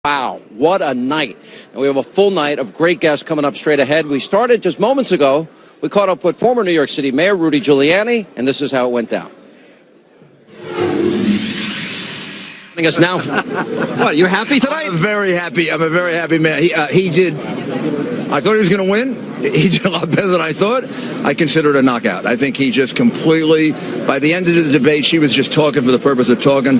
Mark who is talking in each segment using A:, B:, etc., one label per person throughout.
A: Wow, what a night. And we have a full night of great guests coming up straight ahead. We started just moments ago. We caught up with former New York City Mayor Rudy Giuliani, and this is how it went down. Us now. What, you're happy tonight?
B: I'm very happy. I'm a very happy man. He did. I thought he was going to win. He did a lot better than I thought. I consider it a knockout. I think he just completely, by the end of the debate, she was just talking for the purpose of talking.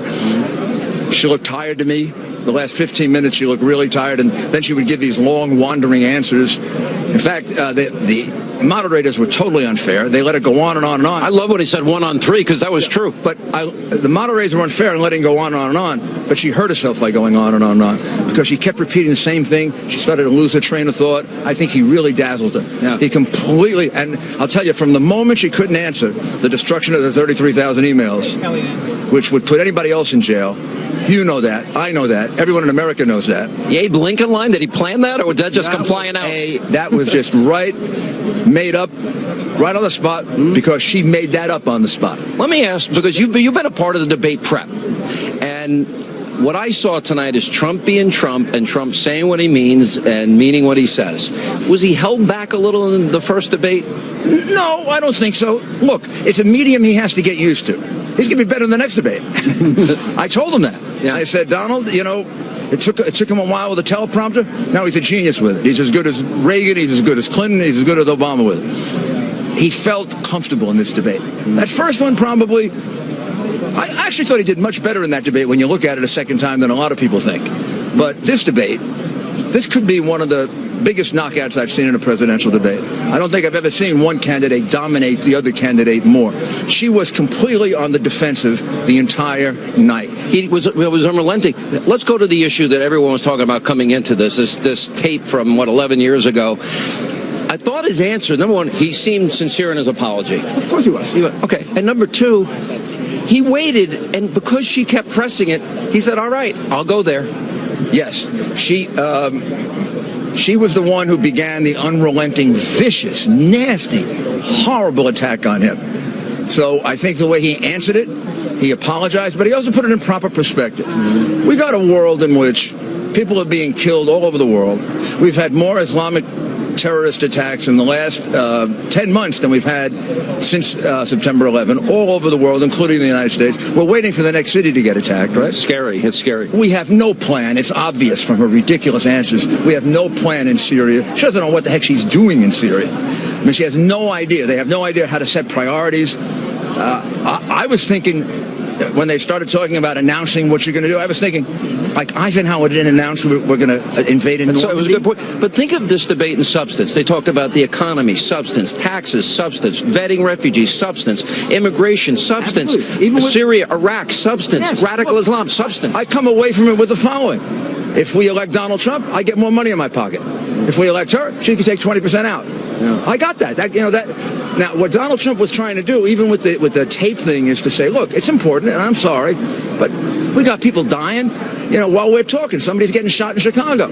B: She looked tired to me. The last 15 minutes, she looked really tired, and then she would give these long, wandering answers. In fact, the moderators were totally unfair. They let it go on and on and on.
A: I love when he said 1 on 3, because that was true.
B: But the moderators were unfair in letting go on and on and on, but she hurt herself by going on and on and on, because she kept repeating the same thing. She started to lose her train of thought. I think he really dazzled her.
A: Yeah.
B: He completely, and I'll tell you, from the moment she couldn't answer, the destruction of the 33,000 emails, which would put anybody else in jail. You know that. I know that. Everyone in America knows that.
A: The Abe Lincoln line, did he plan that, or did that just come flying out?
B: That was just made up, right on the spot, because she made that up on the spot.
A: Let me ask, because you've been a part of the debate prep, and what I saw tonight is Trump being Trump, and Trump saying what he means and meaning what he says. Was he held back a little in the first debate?
B: No, I don't think so. Look, it's a medium he has to get used to. He's going to be better in the next debate. I told him that. Yeah. I said, Donald, you know, it took him a while with a teleprompter. Now he's a genius with it. He's as good as Reagan. He's as good as Clinton. He's as good as Obama with it. He felt comfortable in this debate. That first one probably, I actually thought he did much better in that debate when you look at it a second time than a lot of people think. But this debate, this could be one of the biggest knockouts I've seen in a presidential debate. I don't think I've ever seen one candidate dominate the other candidate more. She was completely on the defensive the entire night.
A: He was unrelenting. Let's go to the issue that everyone was talking about coming into this tape from, 11 years ago. I thought his answer, number one, he seemed sincere in his apology.
B: Of course he was.
A: Okay. And number two, he waited, and because she kept pressing it, he said, all right, I'll go there.
B: Yes. She was the one who began the unrelenting, vicious, nasty, horrible attack on him. So I think the way he answered it, he apologized, but he also put it in proper perspective. We got a world in which people are being killed all over the world. We've had more Islamic terrorist attacks in the last 10 months than we've had since September 11, all over the world, including the United States. We're waiting for the next city to get attacked, right?
A: Scary. It's scary.
B: We have no plan. It's obvious from her ridiculous answers. We have no plan in Syria. She doesn't know what the heck she's doing in Syria. I mean, she has no idea. They have no idea how to set priorities. I was thinking, when they started talking about announcing what you're going to do, I was thinking, like Eisenhower didn't announce we're going to invade in Normandy.
A: So it was a good point. But think of this debate in substance. They talked about the economy, substance, taxes, substance, vetting refugees, substance, immigration, substance, even Syria, Iraq, substance, yes, radical Islam, substance.
B: I come away from it with the following. If we elect Donald Trump, I get more money in my pocket. If we elect her, she can take 20% out. Yeah. I got that. Now, what Donald Trump was trying to do, even with the tape thing, is to say, look, it's important, and I'm sorry, but we got people dying. While we're talking, somebody's getting shot in Chicago.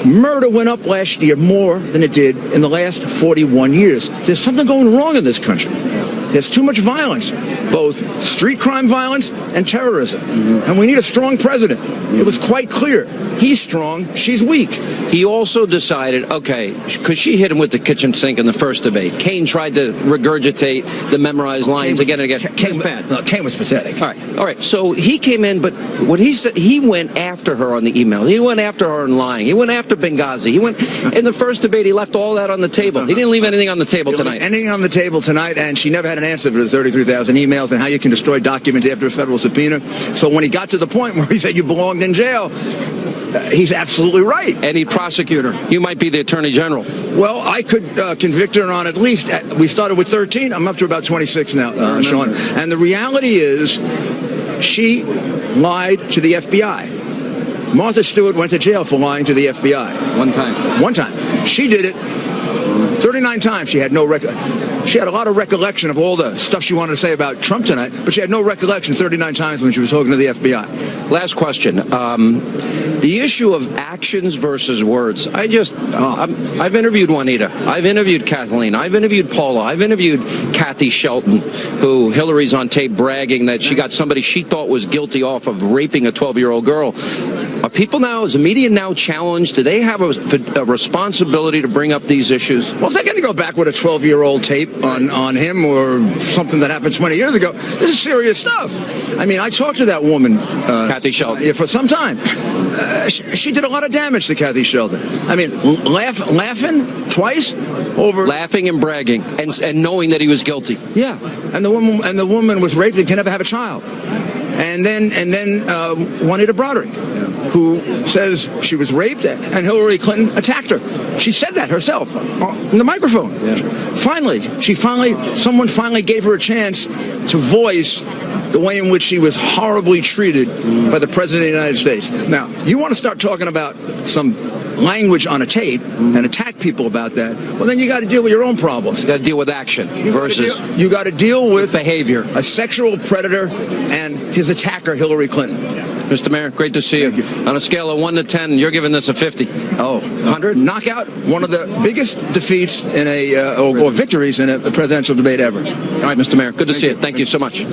B: Murder went up last year more than it did in the last 41 years. There's something going wrong in this country. There's too much violence, both street crime violence and terrorism. And we need a strong president. It was quite clear. He's strong, she's weak.
A: He also decided, okay, because she hit him with the kitchen sink in the first debate. Kane tried to regurgitate the memorized lines again and again.
B: Kane was pathetic.
A: All right. So he came in, but what he said, he went after her on the email. He went after her in lying. He went after Benghazi. He went in the first debate. He left all that on the table. He didn't leave anything on the table tonight.
B: Anything on the table tonight, and she never had an answer for the 33,000 emails and how you can destroy documents after a federal subpoena. So when he got to the point where he said you belonged in jail, he's absolutely right.
A: Any prosecutor, you might be the attorney general.
B: Well, I could convict her on at least, we started with 13. I'm up to about 26 now, Sean. And the reality is, she lied to the FBI. Martha Stewart went to jail for lying to the FBI. One time. She did it 39 times. She had no She had a lot of recollection of all the stuff she wanted to say about Trump tonight, but she had no recollection 39 times when she was talking to the FBI.
A: Last question. The issue of actions versus words. I've interviewed Juanita. I've interviewed Kathleen. I've interviewed Paula. I've interviewed Kathy Shelton, who Hillary's on tape bragging that she got somebody she thought was guilty off of raping a 12-year-old girl. Are people now, is the media now challenged? Do they have a responsibility to bring up these issues?
B: Well, if they're going to go back with a 12-year-old tape on him or something that happened 20 years ago, this is serious stuff. I mean, I talked to that woman,
A: Kathy Shelton,
B: for some time. She did a lot of damage to Kathy Shelton. I mean, laughing twice over
A: laughing and bragging and knowing that he was guilty.
B: Yeah, and the woman was raped and can never have a child. And then Juanita Broderick, who says she was raped and Hillary Clinton attacked her. She said that herself on the microphone. Yeah. Someone finally gave her a chance to voice the way in which she was horribly treated by the President of the United States. Now, you want to start talking about some language on a tape and attack people about that, well, then you got to deal with your own problems.
A: You got to deal with action versus
B: you got to deal with
A: behavior.
B: A sexual predator and his attacker, Hillary Clinton.
A: Mr. Mayor, great to see you. On a scale of 1 to 10, you're giving this a 50.
B: Oh, 100? Knockout, one of the biggest defeats in or victories in a presidential debate ever.
A: All right, Mr. Mayor, good to see you. Thank you so much.